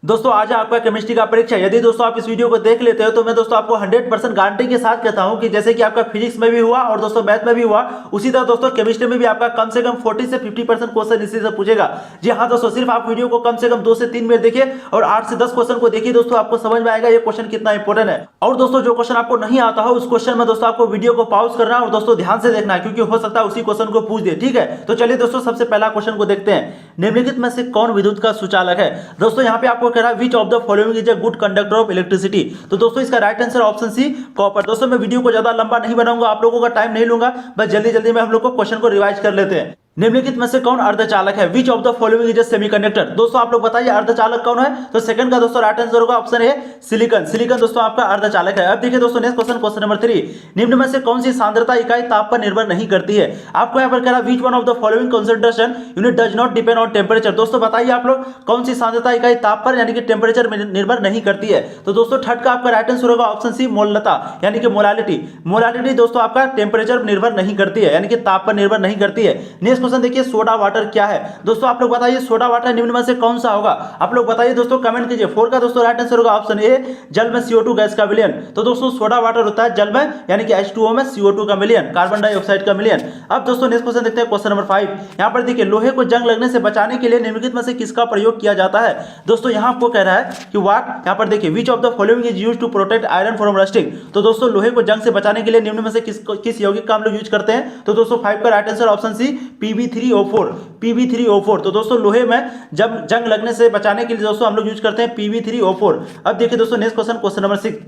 दोस्तों आज है आपका केमिस्ट्री का परीक्षा। यदि दोस्तों आप इस वीडियो को देख लेते हो तो मैं दोस्तों आपको 100% गारंटी के साथ कहता हूं कि जैसे कि आपका फिजिक्स में भी हुआ और दोस्तों मैथ में भी हुआ, उसी तरह दोस्तों केमिस्ट्री में भी आपका कम से कम 40 से 50% क्वेश्चन इसी से पूछेगा। जी हाँ दोस्तों, सिर्फ आप वीडियो को कम से कम 2 से 3 मिनट देखिए और 8 से 10 क्वेश्चन को देखिए दोस्तों, आपको समझ में आएगा ये क्वेश्चन कितना इंपॉर्टेंट है। और दोस्तों जो क्वेश्चन आपको नहीं आता हो उस क्वेश्चन में दोस्तों आपको वीडियो को पॉज करना है और दोस्तों ध्यान से देखना है, क्योंकि हो सकता है उसी क्वेश्चन को पूछ दे। ठीक है, तो चलिए दोस्तों सबसे पहला क्वेश्चन को देखते हैं। निम्नलिखित में से कौन विद्युत का सुचालक है? दोस्तों यहाँ पे आपको कह रहा है which of the following is a good conductor of electricity. तो दोस्तों इसका right answer option C copper. दोस्तों मैं वीडियो को ज्यादा लंबा नहीं बनाऊंगा, आप लोगों का टाइम नहीं लूंगा, बस जल्दी जल्दी में हम लोग को क्वेश्चन को रिवाइज कर लेते हैं। निम्नलिखित में से कौन अर्धचालक है? Which of the following is a semiconductor. दोस्तों आप लोग बताइए अर्धचालक कौन है? तो सेकंड का दोस्तों राइट आंसर होगा ऑप्शन ए सिलिकॉन। सिलिकॉन दोस्तों आपका अर्धचालक है। अब देखिए दोस्तों नेक्स्ट क्वेश्चन, क्वेश्चन नंबर 3। निम्न में से कौन सी सांद्रता इकाई ताप पर निर्भर नहीं करती है? आपको यहाँ पर कह रहा है which one of the following concentration unit does not depend on temperature. दोस्तों बताइए आप लोग कौन सी सांद्रता इकाई ताप पर यानी कि टेम्परेचर में निर्भर नहीं करती है? तो दोस्तों थर्ड का आपका राइट आंसर होगा ऑप्शन सी मोलता यानी कि मोलालिटी। मोलालिटी दोस्तों आपका टेम्परेचर पर निर्भर नहीं करती है यानी कि ताप पर निर्भर नहीं करती है। नेक्स्ट क्वेश्चन देखिए, सोडा वाटर क्या है? दोस्तों आप लोग बताइए सोडा वाटर निम्न में से कौन सा होगा? आप लोग बताइए दोस्तों, कमेंट कीजिए। 4 का दोस्तों राइट आंसर होगा ऑप्शन ए जल में CO2 गैस का विलयन। तो दोस्तों सोडा वाटर होता है जल में यानी कि H2O में CO2 का मिलियन, कार्बन डाइऑक्साइड का मिलियन। अब दोस्तों नेक्स्ट क्वेश्चन देखते हैं, क्वेश्चन नंबर 5। यहां पर देखिए लोहे को जंग लगने से बचाने के लिए निम्नलिखित में से किसका प्रयोग किया जाता है? दोस्तों यहां आपको कह रहा है कि व्हाट, यहां पर देखिए which of the following is used to protect iron from rusting. तो दोस्तों लोहे को जंग से बचाने के लिए निम्न में से किस यौगिक का हम लोग यूज करते हैं? तो दोस्तों 5 का राइट आंसर ऑप्शन सी PB3O4। PB3O4 तो दोस्तों लोहे में जब जंग लगने से बचाने के लिए दोस्तों हम लोग यूज करते हैं PB3O4। अब देखिए दोस्तों नेक्स्ट क्वेश्चन, क्वेश्चन नंबर 6।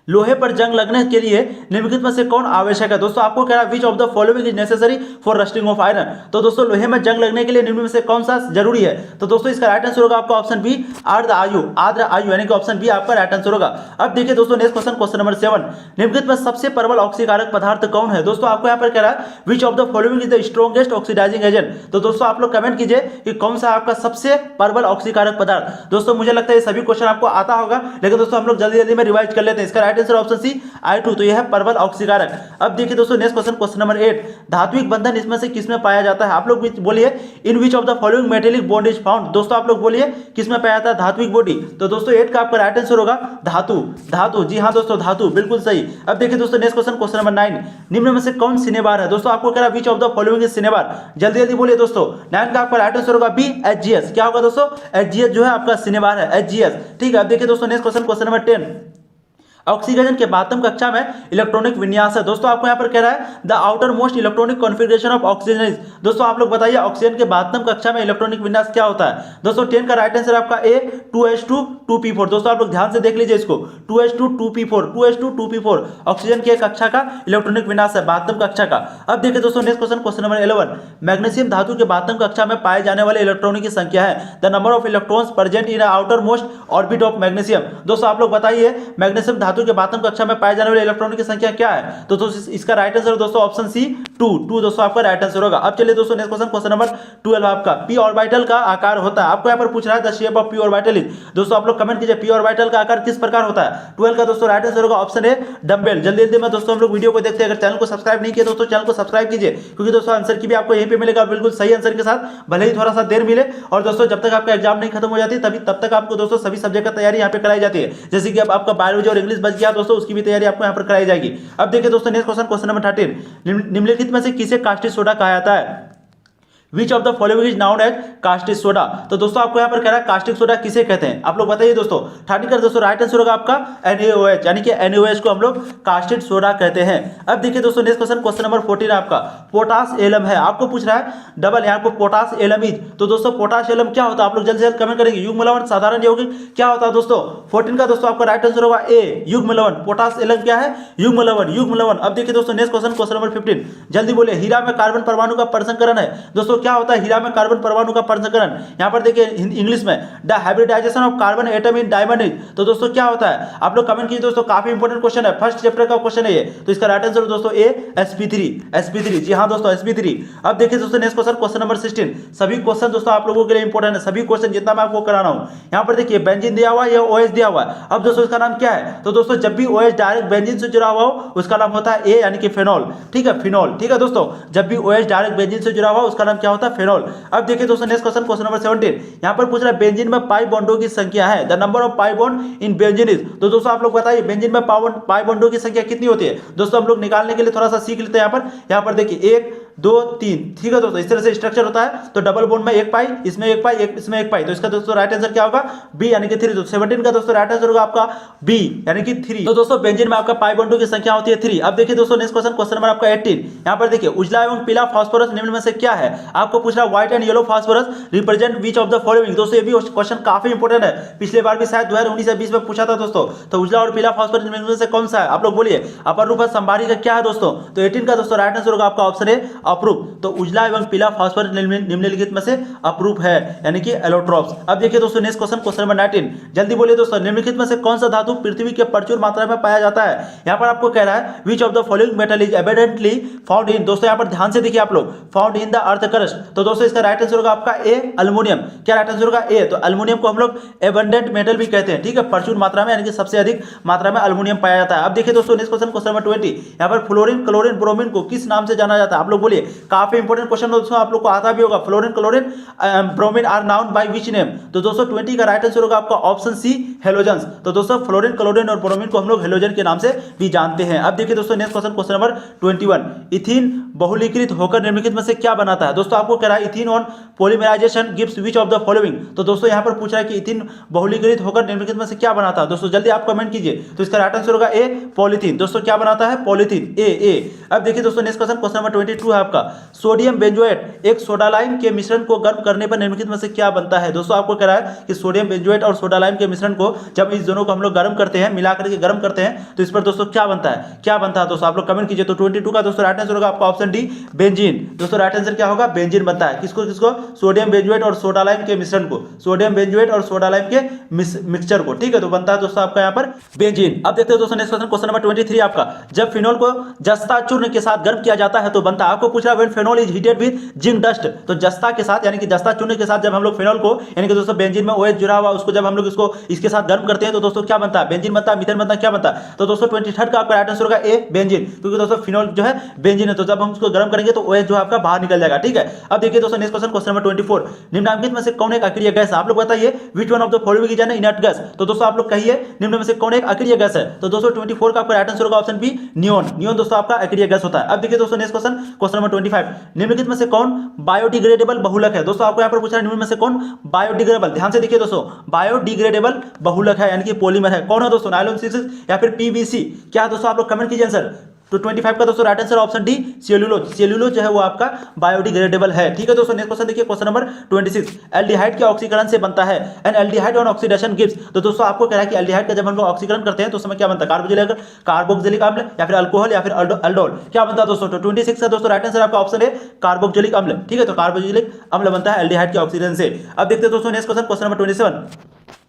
लोहे पर जंग लगने के लिए निम्नलिखित में से कौन आवश्यक है? दोस्तों आपको कह रहा है which of the following is necessary for rusting of iron. तो दोस्तों लोहे में जंग लगने के लिए निम्न में से कौन सा जरूरी है? तो दोस्तों इसका राइट आंसर होगा आपका ऑप्शन बी आर्द्र आयु। आर्द्र आयु यानी कि ऑप्शन बी आपका राइट आंसर होगा। अब देखिए दोस्तों नेक्स्ट क्वेश्चन, क्वेश्चन नंबर 7। निम्नलिखित में सबसे प्रबल ऑक्सीकारक पदार्थ कौन है? दोस्तों आपको यहाँ पर कह रहा है which of the following is the strongest oxidising agent. तो दोस्तों आप लोग कमेंट कीजिए कि कौन सा आपका सबसे प्रबल ऑक्सीकारक पदार्थ। दोस्तों मुझे लगता है ये सभी क्वेश्चन आपको आता होगा, लेकिन दोस्तों हम लोग जल्दी जल्दी में रिवाइज कर लेते हैं। इसका राइट आंसर ऑप्शन सी I2। तो यह है प्रबल ऑक्सीकारक। अब देखिए दोस्तों नेक्स्ट क्वेश्चन, क्वेश्चन नंबर 8। धात्विक बंधन इसमें से किसमें पाया जाता है? आप लोग बोलिए in which of the following metallic bond is found. दोस्तों आप लोग बोलिए किसमें पाया जाता है धात्विक बॉडी? तो दोस्तों 8 का आपका राइट आंसर होगा धातु। धातु, जी हाँ दोस्तों धातु, बिल्कुल सही। अब देखिए दोस्तों नेक्स्ट क्वेश्चन, क्वेश्चन नंबर 9। निम्न में से कौन सिनेबार है? दोस्तों आपको कह रहा है which of the following is cinnabar. जल्दी जल्दी बोलिए दोस्तों। 9 का आपका राइट आंसर होगा बी HGS। क्या होगा दोस्तों? HGS जो है आपका सिनेबार है, HGS। ठीक है, अब देखिए दोस्तों next question, question number 10। Oxygen के बातम कक्षा में इलेक्ट्रॉनिक विन्यास है। दोस्तों आपको यहाँ पर कह रहा है the outer most electronic configuration of oxygen is. दोस्तों आप लोग बताइए ऑक्सीजन के बातम कक्षा में इलेक्ट्रॉनिक विन्यास क्या होता है? दोस्तों 10 का राइट आंसर आपका ए 2s2 2p4। दोस्तों आप लोग ध्यान से देख लीजिए इसको, 2s2 2p4, 2s2 2p4 oxygen की कक्षा का इलेक्ट्रॉनिक विन्यास है, बातम कक्षा का। अब देखिए दोस्तों next question, question number 11। Magnesium धातु के बातम कक्षा में पाए जाने वाले इलेक्ट्रॉनों की संख्या है the number of electrons present in outer most orbit of magnesium. दोस्तों आप लोग बताइए मैग्नीशियम धातु के बातम कक्षा में पाए जाने वाले इलेक्ट्रॉनों की संख्या क्या है? तो दोस्तों इसका राइट आंसर दोस्तों ऑप्शन सी 2 दोस्तों आपका राइट आंसर होगा। अब चलिए दोस्तों नेक्स्ट क्वेश्चन, क्वेश्चन नंबर 12 आपका p ऑर्बिटल का आकार होता है। आपको यहाँ पर पूछ रहा है the shape of p orbital is. दोस्तों आप लोग कमेंट कीजिए p ऑर्बिटल का आकार किस प्रकार होता है? 12 का दोस्तों राइट आंसर होगा ऑप्शन ए डंबल। जल्दी जल्दी में दोस्तों हम लोग वीडियो को देखते हैं। अगर चैनल को सब्सक्राइब नहीं किया दोस्तों चैनल को सब्सक्राइब कीजिए, क्योंकि दोस्तों आंसर की भी आपको यहीं पे मिलेगा बिल्कुल सही आंसर के साथ, भले ही थोड़ा सा देर मिले। और दोस्तों जब तक आपका एग्जाम नहीं खत्म हो जाती तब तक आपको दोस्तों सभी सब्जेक्ट का तैयारी यहाँ पे कराई जाती है। जैसे कि अब आपका बायोलॉजी और इंग्लिश बच गया दोस्तों, उसकी भी तैयारी आपको यहाँ पर कराई जाएगी। अब देखिए दोस्तों नेक्स्ट क्वेश्चन, क्वेश्चन नंबर 13। निम्नलिखित में से किसे कास्टिक सोडा कहा जाता है? Which of the following is known as caustic soda. तो दोस्तों आपको यहाँ पर कह रहा है कास्टिक सोडा किसे कहते हैं? आप लोग बताइए दोस्तों। 13 का दोस्तों राइट आंसर होगा आपका NaOH यानी कि NaOH को हम लोग कास्टिक सोडा कहते हैं। अब देखिए दोस्तों नेक्स्ट क्वेश्चन, क्वेश्चन नंबर 14 आपका पोटास एलम है। आपको पूछ रहा है डबल यहाँ पर पोटास एलम इज। तो दोस्तों पोटास एलम क्या होता है? आप लोग जल्द से जल्द कमेंट करेंगे। युग्म लवण साधारण यौगिक क्या होता है दोस्तों? 14 का दोस्तों आपका राइट आंसर होगा ए युग्म लवण। पोटास एलम क्या है? युग्म लवण, युग्म लवण। अब देखिए दोस्तों नेक्स्ट क्वेश्चन, क्वेश्चन नंबर 15। जल्दी बोलिए हीरा में कार्बन परमाणु का प्रसंकरण है। दोस्तों क्या होता है हीरा में कार्बन परमाणु का प्रसंकरण? यहां पर देखिए इंग्लिश में the hybridisation of carbon atom in diamond is. तो दोस्तों क्या होता है? आप लोग कमेंट कीजिए दोस्तों, काफी इंपॉर्टेंट क्वेश्चन है, फर्स्ट चैप्टर का क्वेश्चन है ये। तो इसका राइट आंसर दोस्तों ए sp3। जी हां दोस्तों sp3। अब देखिए दोस्तों नेक्स्ट क्वेश्चन, क्वेश्चन नंबर 16। सभी क्वेश्चन दोस्तों आप लोगों के लिए इंपॉर्टेंट है, सभी क्वेश्चन जितना मैं आपको करा रहा हूं। यहां पर देखिए बेंजीन दिया हुआ है, ये OH दिया हुआ है। अब दोस्तों इसका नाम क्या है? तो दोस्तों जब भी OH डायरेक्ट बेंजीन से जुड़ा हुआ हो उसका नाम होता है ए यानी कि फेनॉल। ठीक है, फिनॉल। ठीक है दोस्तों, जब भी OH डायरेक्ट बेंजीन से जुड़ा हुआ उसका नाम क्या होता है, फेनॉल। अब देखिए दोस्तों नेक्स्ट क्वेश्चन नंबर 17, यहाँ पर पूछ रहा है बेंजीन में पाई बॉन्डों की संख्या है, the number of pi bond in benzene is. तो दोस्तों आप लोग बताइए बेंजीन में पाई बॉन्डों की संख्या कितनी होती है। दोस्तों हम लोग निकालने के लिए थोड़ा सा सीख लेते हैं। यहाँ पर देखिए 1 2 3, ठीक है दोस्तों, इस तरह से स्ट्रक्चर होता है। तो डबल बॉन्ड में एक पाई, इसमें एक पाई, इसमें एक पाई, तो इसका दोस्तों राइट आंसर क्या होगा, बी यानी कि 3। तो 17 का दोस्तों राइट आंसर होगा आपका बी यानी कि 3। तो दोस्तों बेंजीन में आपका पाई बॉन्डों की संख्या होती है 3। अब देखिए दोस्तों नेक्स्ट क्वेश्चन नंबर आपका 18, यहाँ पर देखिए उजला एवं पीला फास्फोरस निम्न में से क्या है। आपको पूछ रहा है white and yellow phosphorus represent which of the following. दोस्तों ये भी क्वेश्चन काफी इंपोर्टेंट है, पिछले बार भी शायद 2019 या 20 में पूछा था दोस्तों। तो उजला और पीला फास्फोरस निम्न में से कौन सा है, आप लोग बोलिए। अपर रूप संभारी का क्या है दोस्तों, तो 18 का दोस्तों राइट आंसर होगा आपका ऑप्शन ए अप्रूप। तो उजला एवं पीला फास्फोरस निम्नलिखित में से अप्रूप है यानी कि एलोट्रॉप्स। अब देखिए दोस्तों नेक्स्ट क्वेश्चन नंबर 19, जल्दी बोलिए दोस्तों, निम्नलिखित में से कौन सा धातु पृथ्वी के प्रचुर मात्रा में पाया जाता है। यहाँ पर आपको कह रहा है which of the following metal is evidently found in. दोस्तों यहाँ पर ध्यान से देखिए आप लोग, found in the earth crust. तो दोस्तों इसका राइट आंसर होगा आपका ए अल्युमिनियम। क्या राइट आंसर होगा ए। तो अल्युमिनियम को हम लोग एबंडेंट मेटल भी कहते हैं, ठीक है, प्रचुर मात्रा में यानी कि सबसे अधिक मात्रा में अल्युमिनियम पाया जाता है। अब देखिए दोस्तों नेक्स्ट क्वेश्चन नंबर 20, यहाँ पर फ्लोरीन क्लोरीन ब्रोमीन को किस नाम से जाना जाता है। आप लोग बोलिए, काफी इंपोर्टेंट क्वेश्चन दोस्तों, आप लोग को आता भी होगा। Fluorine chlorine bromine are known by which name. तो दोस्तों 20 का राइट आंसर होगा आपका ऑप्शन सी हेलोजेंस। तो दोस्तों फ्लोरीन क्लोरीन और ब्रोमीन को हम लोग हेलोजन के नाम से भी जानते हैं। अब देखिए दोस्तों नेक्स्ट क्वेश्चन नंबर 21, इथीन बहुलीकृत होकर निम्नलिखित में से क्या बनाता है। दोस्तों आपको कह रहा है ethene on polymerisation gives which of the following. तो दोस्तों यहाँ पर पूछ रहा है कि इथीन बहुलीकृत होकर निम्नलिखित में से क्या बनाता है। दोस्तों जल्दी आप कमेंट कीजिए। तो इसका राइट आंसर होगा ए पॉलीथीन। दोस्तों क्या बनाता है, पॉलीथीन, ए। अब देखिए दोस्तों नेक्स्ट क्वेश्चन नंबर 22 है आपका, सोडियम बेंजोएट एक सोडा लाइम के मिश्रण को गर्म करने पर निम्नलिखित में से क्या बनता है। दोस्तों आपको कह रहा है कि सोडियम बेंजोएट और सोडा लाइम के मिश्रण को जब इस दोनों को हम लोग गर्म करते हैं, मिला करके गर्म करते हैं, तो इस पर दोस्तों क्या बनता है, क्या बनता है दोस्तों आप लोग कमेंट कीजिए। तो 22 का दोस्तों राइट आंसर होगा आपका ऑप्शन डी बेंजीन। दोस्तों राइट आंसर क्या होगा, बेंजीन बनता है। किसको किसको, सोडियम बेंजोएट और सोडा लाइम के मिश्रण को, सोडियम बेंजोएट और सोडा लाइम के मिक्सचर को, ठीक है, तो बनता है दोस्तों आपका यहाँ पर बेंजीन। अब देखते हैं दोस्तों नेक्स्ट क्वेश्चन नंबर 23 आपका, जब फिनोल को जस्ता चूर्ण के साथ गर्म किया जाता है तो बनता है। आपको पूछ रहा है when phenol is heated with zinc dust. तो जस्ता के साथ यानी कि जस्ता चूर्ण के साथ जब हम लोग फिनोल को यानी कि दोस्तों बेंजीन में OH जुड़ा हुआ उसको जब हम लोग इसके साथ गर्म करते हैं तो दोस्तों क्या बनता है, बेंजीन बनता है, मीथेन बनता है, क्या बनता है। तो दोस्तों 23 का आपका राइट आंसर होगा ए बेंजीन, क्योंकि दोस्तों फिनोल जो है बेंजीन है, तो जब हम उसको गर्म करेंगे तो OH जो है आपका बाहर निकल जाएगा, ठीक है। अब देखिए दोस्तों नेक्स्ट क्वेश्चन नंबर 24, निम्नलिखित में से कौन एक अक्रिय गैस है। आप लोग बताइए which one of the following is an inert gas. तो दोस्तों आप लोग कहिए निम्न में से कौन एक अक्रिय गैस है। तो दोस्तों 24 का आपका राइट आंसर होगा ऑप्शन बी नियोन। नियोन दोस्तों आपका अक्रिय गैस होता है। अब देखिए दोस्तों नेक्स्ट क्वेश्चन नंबर 25, निम्नलिखित में से कौन बायोडिग्रेडेबल बहुलक है। दोस्तों आपको यहाँ पर पूछ रहा है निम्न में से कौन बायोडिग्रेडेबल, ध्यान से देखिए दोस्तों, बायोडिग्रेडेबल बहुलक है यानी कि पॉलीमर है। कौन है दोस्तों, नायलॉन 6 या फिर PVC, क्या है दोस्तों आप लोग कमेंट कीजिए आंसर। तो 25 का दोस्तों right answer option D cellulose. Cellulose जो है वो आपका बायोडिग्रेडेबल है, ठीक है दोस्तों। नेक्स्ट क्वेश्चन देखिए क्वेश्चन नंबर 26, एल्डिहाइड के ऑक्सीकरण से बनता है N aldehyde on oxidation gives. तो दोस्तों आपको कह रहा है कि एल्डिहाइड का जब हम लोग ऑक्सीकरण करते हैं तो समय क्या बनता है, कार्बोक्सिलिक अम्ल या फिर अल्कोहल या फिर अल्डोल, क्या बनता है दोस्तों। तो 26 का दोस्तों राइट आंसर आपका ऑप्शन है कार्बोक्सिलिक अम्ल, ठीक है, तो कार्बोक्सिलिक अम्ल बनता है एल्डिहाइड के ऑक्सीजन से। अब देखते हैं दोस्तों नेक्स्ट क्वेश्चन नंबर 27,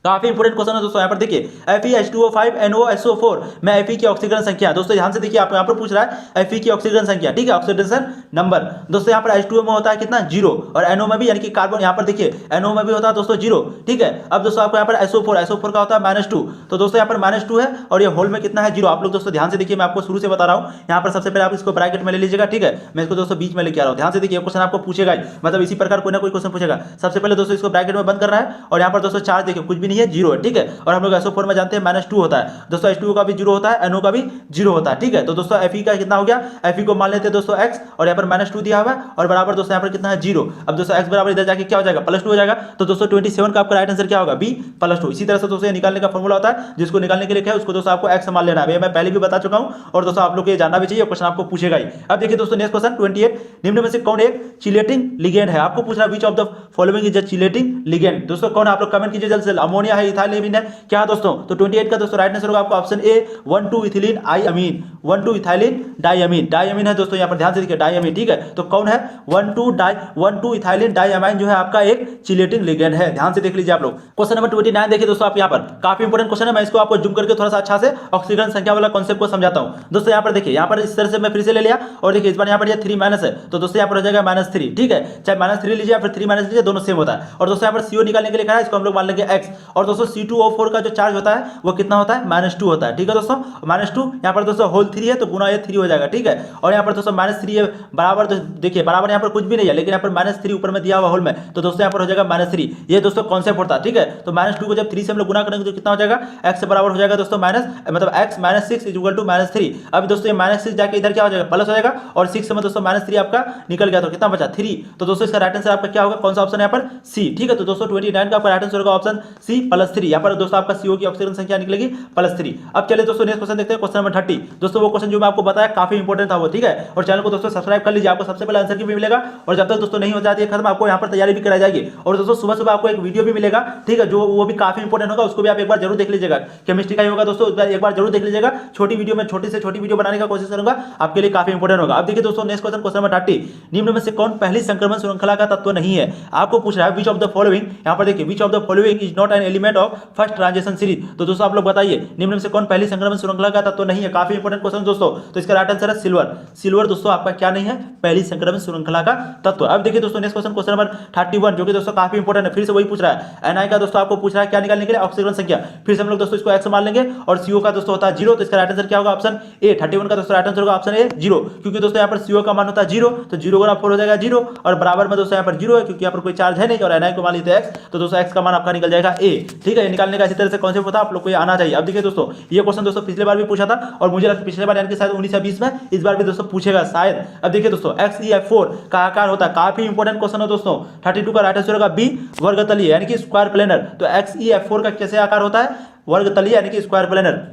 काफी इंपोर्टेंट क्वेश्चन है दोस्तों। यहाँ पर देखिए FeH2O5NOSO4 में Fe की ऑक्सीकरण संख्या। दोस्तों ध्यान से देखिए, आप यहाँ पर पूछ रहा है Fe की ऑक्सीकरण संख्या, ठीक है, ऑक्सीडेशन नंबर। दोस्तों यहाँ पर H2O में होता है कितना, 0, और NO में भी यानी कि कार्बन, यहाँ पर देखिए NO में भी होता है दोस्तों 0, ठीक है। अब दोस्तों आपको यहाँ पर SO4 का होता है -2। तो दोस्तों यहाँ पर -2 है और ये होल में कितना है, 0। आप लोग दोस्तों ध्यान से देखिए, मैं आपको शुरू से बता रहा हूँ। यहाँ पर सबसे पहले आप इसको ब्रैकेट में ले लीजिएगा, ठीक है, मैं इसको दोस्तों बीच में लेके आ रहा हूँ। ध्यान से देखिए, क्वेश्चन आपको पूछेगा ही, मतलब इसी प्रकार कोई ना कोई क्वेश्चन पूछेगा। सबसे पहले दोस्तों इसको ब्रैकेट में बंद करना है और यहाँ पर दोस्तों चार्ज देखिए कुछ भी नहीं है, 0 है, ठीक है। और हम लोग SO4 में जानते हैं -2 होता है दोस्तों, H2O का भी 0 होता है, NO का भी 0 होता है, ठीक है। तो दोस्तों Fe का कितना हो गया, Fe को मान लेते हैं दोस्तों x, और यहाँ पर -2 दिया हुआ है और बराबर दोस्तों यहाँ पर कितना है, 0। अब दोस्तों x बराबर इधर जाके क्या हो जाएगा, +2 हो जाएगा। तो दोस्तों 27 का आपका राइट आंसर क्या होगा, B +2। इसी तरह से दोस्तों ये निकालने का फॉर्मूला होता है, जिसको निकालने के लिए क्या है, उसको दोस्तों आपको x मान लेना है। मैं पहले भी बता चुका हूँ और दोस्तों आप लोग को ये जानना भी चाहिए, क्वेश्चन आपको पूछेगा ही। अब देखिए दोस्तों नेक्स्ट क्वेश्चन 28, निम्न में से कौन एक चिलेटिंग लिगेंड है। आपको पूछ रहा है which of the following is a chelating ligand. दोस्तों कौन, आप लोग कमेंट कीजिए जल्द से जल्द। अमोनिया है, इथाइलिन है, क्या है दोस्तों। तो 28 का दोस्तों राइट आंसर होगा आपका ऑप्शन ए 1,2 इथिलीन आइअमीन, 1,2 इथाइलिन डाइअमीन। डाइअमीन है दोस्तों, यहाँ पर ध्यान से देखिए, डाइअमीन, ठीक है। तो कौन है, 1,2 इथाइलिन डाइअमीन जो है आपका एक चिलेटिंग लिगेंड है। ध्यान से देख लीजिए आप लोग। क्वेश्चन नंबर 29 देखिए दोस्तों, आप यहाँ पर काफी इंपोर्टेंट क्वेश्चन है, मैं इसको आपको जूम करके थोड़ा सा अच्छा से ऑक्सीजन संख्या वाला कॉन्सेप्ट को समझाता हूँ। दोस्तों यहाँ पर देखिए, यहाँ पर इस तरह से मैं फिर से ले लिया और देखिए इस बार यहाँ पर 3 माइनस है, तो दोस्तों यहाँ पर हो जाएगा -3, ठीक है। चाहे -3 लीजिए या फिर 3 माइनस लीजिए, दोनों सेम होता है। और दोस्तों यहाँ पर CO निकालने के लिए कहा है, इसको हम लोग मान लेंगे x, और दोस्तों C2O4 का जो चार्ज होता है वो कितना होता है -2 होता है। ठीक है दोस्तों, -2 यहाँ पर दोस्तों होल 3 है तो गुना ये 3 हो जाएगा। ठीक है, और यहाँ पर दोस्तों -3 है बराबर, तो देखिए बराबर यहाँ पर कुछ भी नहीं है, लेकिन यहाँ पर -3 ऊपर में दिया हुआ होल में, तो दोस्तों यहाँ पर हो जाएगा -3। ये दोस्तों कॉन्सेप्ट होता है। ठीक है, तो -2 को जब 3 से हम लोग गुना करेंगे तो कितना हो जाएगा, x से बराबर हो जाएगा दोस्तों मतलब x -6 इक्वल टू -3। अब दोस्तों ये -6 जाके इधर क्या हो जाएगा, प्लस हो जाएगा, और 6 में दोस्तों -3 आपका निकल गया तो कितना बचा 3। तो दोस्तों इसका राइट आंसर आपका क्या होगा, कौन सा ऑप्शन है यहाँ पर, सी। ठीक है, तो दोस्तों 29 का आपका राइट आंसर होगा ऑप्शन सी +3। यहाँ पर दोस्तों आपका CO की ऑक्सीजन संख्या निकलेगी +3। अब चलिए दोस्तों नेक्स्ट क्वेश्चन देखते हैं, क्वेश्चन नंबर 30। दोस्तों वो क्वेश्चन जो मैं आपको बताया काफी इंपॉर्टेंट था वो। ठीक है, और चैनल को दोस्तों सब्सक्राइब कर लीजिए, आपको सबसे पहले आंसर की भी मिलेगा, और जब तक दोस्तों नहीं हो जाती है खत्म आपको यहाँ पर तैयारी भी कराई जाएगी। और दोस्तों सुबह सुबह आपको एक वीडियो भी मिलेगा, ठीक है, जो वो भी काफी इंपॉर्टेंट होगा, उसको भी आप एक बार जरूर देख लीजिएगा। केमिस्ट्री का ही होगा दोस्तों, एक बार जरूर देख लीजिएगा। छोटी वीडियो में छोटी से छोटी वीडियो बनाने का कोशिश करूंगा, आपके लिए काफी इंपॉर्टेंट होगा। अब देखिए दोस्तों नेक्स्ट क्वेश्चन, क्वेश्चन नंबर 30। निम्न में से कौन पहली संक्रमण श्रृंखला का तत्व नहीं है? आपको पूछ रहा है विच ऑफ द फॉलोइंग, यहाँ पर देखिए which of the following is not an element of first transition series. तो दोस्तों आप लोग बताइए निम्न में से कौन पहली संक्रमण श्रृंखला का तत्व नहीं है? काफी इंपॉर्टेंट क्वेश्चन दोस्तों। तो इसका राइट आंसर है सिल्वर। सिल्वर दोस्तों आपका क्या नहीं है, पहली संक्रमण श्रृंखला का तत्व। अब देखिए दोस्तों नेक्स्ट क्वेश्चन, क्वेश्चन नंबर 31, जो कि दोस्तों काफी इंपॉर्टेंट है, फिर से वही पूछ रहा है। NI का दोस्तों आपको पूछ रहा है क्या निकालने के लिए, ऑक्सीजन संख्या। फिर से हम लोग दोस्तों इसको x मान लेंगे, और CO का दोस्तों होता है 0, तो इसका राइट आंसर क्या होगा, ऑप्शन ए। 31 का दोस्तों राइट आंसर होगा ऑप्शन ए 0, क्योंकि दोस्तों यहाँ पर CO का मान होता है 0, तो 0 गुना 4 हो जाएगा 0, और बराबर में दोस्तों यहाँ पर 0 है क्योंकि यहाँ पर कोई चार्ज है नहीं, और NI को मान लेते हैं x, तो दोस्तों x का मान आपका निकल जाएगा a। ठीक है, ये निकालने का इसी तरह से कॉन्सेप्ट होता है, आप लोग को ये आना चाहिए। अब देखिए दोस्तों ये क्वेश्चन दोस्तों पिछले बार भी पूछा था, और मुझे लगता है पिछले बार यानी कि शायद 19 या 20 में, इस बार भी दोस्तों पूछेगा शायद। अब देखिए दोस्तों XeF4 का आकार होता है, काफी इंपॉर्टेंट क्वेश्चन है दोस्तों। 32 का राइट आंसर होगा बी, वर्गतलीय यानी कि स्क्वायर प्लेनर। तो XeF4 का कैसे आकार होता है, वर्गतलीय यानी कि स्क्वायर प्लेनर।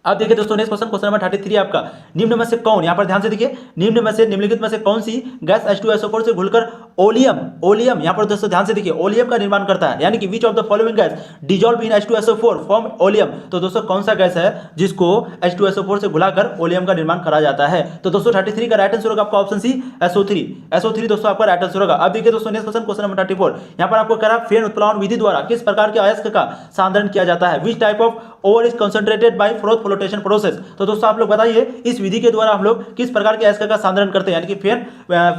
अब देखिए दोस्तों नेक्स्ट क्वेश्चन, क्वेश्चन नंबर 33 आपका। निम्न में से कौन, यहाँ पर ध्यान से देखिए, निम्न में से निम्नलिखित में से कौन सी गैस H2SO4 से घुलकर ओलियम यहाँ पर दोस्तों ध्यान से देखिए ओलियम का निर्माण करता है, यानी कि विच of the following gas dissolve in H2SO4 form oleum. तो दोस्तों कौन सा गैस है जिसको H2SO4 से घुलाकर ओलियम का निर्माण करा जाता है? तो दोस्तों 33 का राइट आंसर होगा आपका ऑप्शन सी, SO3 दोस्तों आपका राइट आंसर होगा। अब देखिए दोस्तों नेक्स्ट क्वेश्चन, क्वेश्चन नंबर 34। यहाँ पर आपको कह रहा है फेन उत्प्लावन विधि द्वारा किस प्रकार के अयस्क का सांद्रण किया जाता है? Which type of ore is concentrated by froth flotation process. तो दोस्तों आप लोग बताइए इस विधि के द्वारा हम लोग किस प्रकार के अयस्क का सांद्रण करते हैं, यानी कि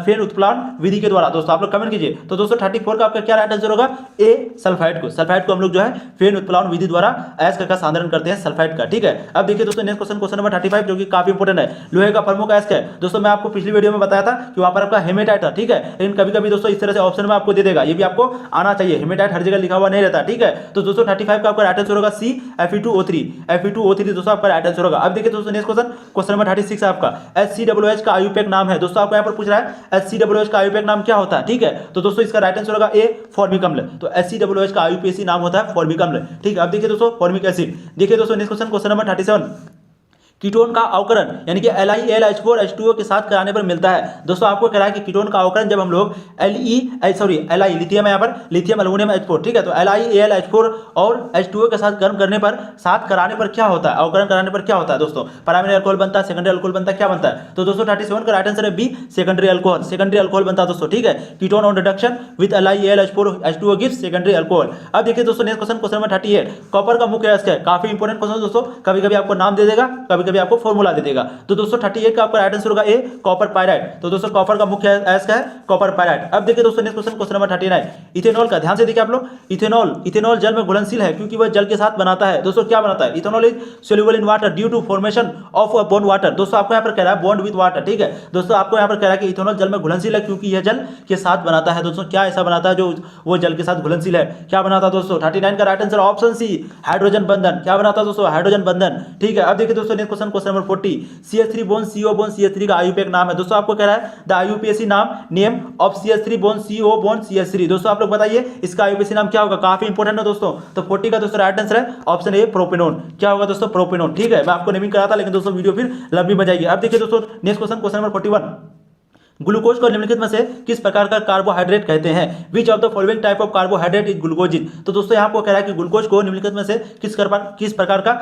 फेन उत्प्लावन विधि के द्वारा। दोस्तों आप लोग कमेंट कीजिए। तो दोस्तों 34 का आपका क्या राइट आंसर होगा, ए सल्फाइड को हम लोग जो है फेन उत्प्लावन विधि द्वारा अयस्क का सांद्रण करते हैं, सल्फाइड का। ठीक है, अब देखिए दोस्तों नेक्स्ट क्वेश्चन, क्वेश्चन नंबर 35, जो कि काफी इंपॉर्टेंट है। लोहे का प्रमुख अयस्क है। दोस्तों मैं आपको पिछली वीडियो में बताया था कि वहां पर आपका हेमेटाइट था। ठीक है, लेकिन कभी कभी दोस्तों इस तरह से ऑप्शन में आपको दे देगा, ये भी आपको आना चाहिए। हेमेटाइट हर जगह लिखा हुआ नहीं रहता। ठीक है, तो दोस्तों 35 का आपका राइट आंसर होगा सी, Fe2O3 दोस्तों आपका राइट आंसर होगा। अब देखिए दोस्तों नेक्स्ट क्वेश्चन, क्वेश्चन नंबर 36 आपका। HCOOH का आयुपेक नाम है। दोस्तों आपको यहाँ पर पूछ रहा है HCOOH का आयुपेक नाम क्या होता है? ठीक है, तो दोस्तों इसका राइट आंसर होगा ए फॉर्मिक अम्ल। तो HCOOH का आयुपेसी नाम होता है फॉर्मिक अम्ल। ठीक है, अब देखिए दोस्तों फॉर्मिक एसिड। देखिए दोस्तों next question, question number 37। Ketone का अवकरण यानी कि LiAlH4H2O के साथ कराने पर मिलता है। दोस्तों आपको कह रहा है कि कीटोन का अवकरण जब हम लोग Li लिथियम है, यहाँ पर लिथियम एल्युमिनियम H4। ठीक है, तो LiAlH4 और H2O के साथ गर्म करने पर, साथ कराने पर क्या होता है, अवकरण कराने पर क्या होता है? दोस्तों प्राइमरी अल्कोहल बनता है, सेकेंडरी अल्कोहल बनता है, क्या बनता है? तो दोस्तों 37 का राइट आंसर है बी, सेकेंडरी अल्कोहल बनता है दोस्तों। ठीक है, ketone on reduction with LiAlH4H2O gives secondary alcohol. अब देखिए दोस्तों next question, question number 38। Copper का मुख्य अयस्क है। काफी इंपॉर्टेंट क्वेश्चन दोस्तों, कभी कभी आपको नाम दे देगा, कभी आपको फॉर्मूला दे देगा। तो दोस्तों 38 का आपका राइट आंसर होगा ए कॉपर पायराइड। तो दोस्तों कॉपर का मुख्य अयस्क है कॉपर पायराइड। अब देखिए दोस्तों next question, question number 39। Ethanol का ध्यान से देखिए आप लोग। इथेनॉल जल में घुलनशील है क्योंकि वह जल के साथ बनाता है। दोस्तों क्या बनाता है? Ethanol is soluble in water due to formation of a bond water. दोस्तों आपको यहाँ पर कह रहा है बॉन्ड विद वाटर। ठीक है, दोस्तों आपको यहाँ पर कह रहा है कि इथेनॉल जल में घुलनशील है क्योंकि यह जल के साथ बनाता है। दोस्तों क्या ऐसा बनाता है जो वो जल के साथ घुलनशील है? क्या बनाता है दोस्तों? 39 का right answer option C, hydrogen बंधन। क्या बनाता है दोस्तों? हाइड्रोजन बंधन। ठीक है, अब देखिए दोस्तों next question, question number 40। CH3 bone CO bone CH3 का आयुपेक नाम है। दोस्तों आपको कह रहा है द आयुपेसी नाम name of CH3 bone CO bone CH3। दोस्तों आप लोग बताइए इसका आयुपेसी नाम क्या होगा? काफी इंपॉर्टेंट है दोस्तों। तो 40 का दोस्तों राइट आंसर है ऑप्शन ए प्रोपेनोन। क्या होगा दोस्तों? प्रोपेनोन। ठीक है, मैं आपको नेमिंग करा था, लेकिन दोस्तों वीडियो फिर लंबी बन जाएगी। अब देखिए दोस्तों next question, question number 41। Glucose को निम्नलिखित में से किस प्रकार का कार्बोहाइड्रेट कहते हैं? Which of the following type of carbohydrate is glycogen. तो दोस्तों यहाँ आपको कह रहा है कि ग्लूकोज को निम्नलिखित में से किस प्रकार का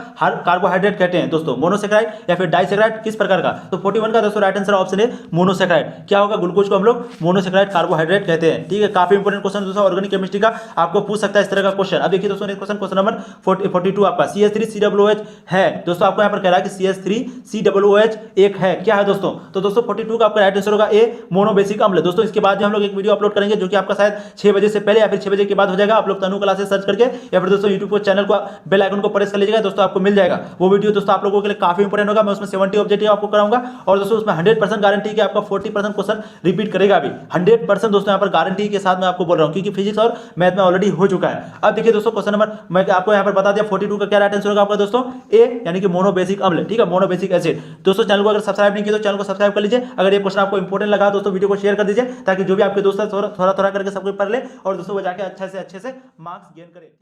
कार्बोहाइड्रेट कहते हैं? दोस्तों मोनोसेक्राइड या फिर डाइसेक्राइड, किस प्रकार का? तो 41 का दोस्तों राइट आंसर ऑप्शन है मोनोसेक्राइड। क्या होगा? ग्लूकोज को हम लोग मोनोसेक्राइड कार्बोहाइड्रेट कहते हैं। ठीक है, काफी इंपॉर्टेंट क्वेश्चन दोस्तों, ऑर्गेनिक केमिस्ट्री का आपको पूछ सकता है इस तरह का क्वेश्चन। अब देखिए दोस्तों नेक्स्ट क्वेश्चन, क्वेश्चन नंबर 42 आपका। CH3COOH है। दोस्तों आपको यहाँ पर कह रहा है कि CH3COOH एक है। क्या है दोस्तों? तो दोस्तों 42 का आपका राइट आंसर होगा ए मोनो बेसिक अम्ल। दोस्तों इसके बाद हम लोग एक वीडियो अपलोड करेंगे जो कि आपका शायद 6 बजे से पहले या फिर 6 बजे के बाद हो जाएगा। आप लोग तनु क्लासेस सर्च करके या फिर दोस्तों यूट्यूब पर चैनल को बेल आइकन को प्रेस कर लीजिएगा, दोस्तों आपको मिल जाएगा वो वीडियो। दोस्तों आप लोगों के लिए काफी इंपॉर्टेंट होगा। मैं उसमें 70 ऑब्जेक्टिव आपको कराऊंगा और दोस्तों उसमें 100% गारंटी कि आपका 40% क्वेश्चन रिपीट करेगा भी। 100% दोस्तों यहाँ पर गारंटी के साथ मैं आपको बोल रहा हूँ, क्योंकि फिजिक्स और मैथ में ऑलरेडी हो चुका है। अब देखिए दोस्तों क्वेश्चन नंबर मैं आपको यहाँ पर बता दिया 42 का क्या राइट आंसर होगा आपका दोस्तों ए, यानी कि मोनो बेसिक अम्ल। ठीक है, मोनो बेसिक एसिड। दोस्तों चैनल को अगर सब्सक्राइब नहीं किया तो चैनल को सब्सक्राइब कर लीजिए। अगर ये क्वेश्चन आपको इंपॉर्टेंट लगा दोस्तों वीडियो को शेयर कर दीजिए, ताकि जो भी आपके दोस्त थोड़ा थोड़ा करके सब कुछ पढ़ ले और दोस्तों वो जाके अच्छे से मार्क्स गेन करे।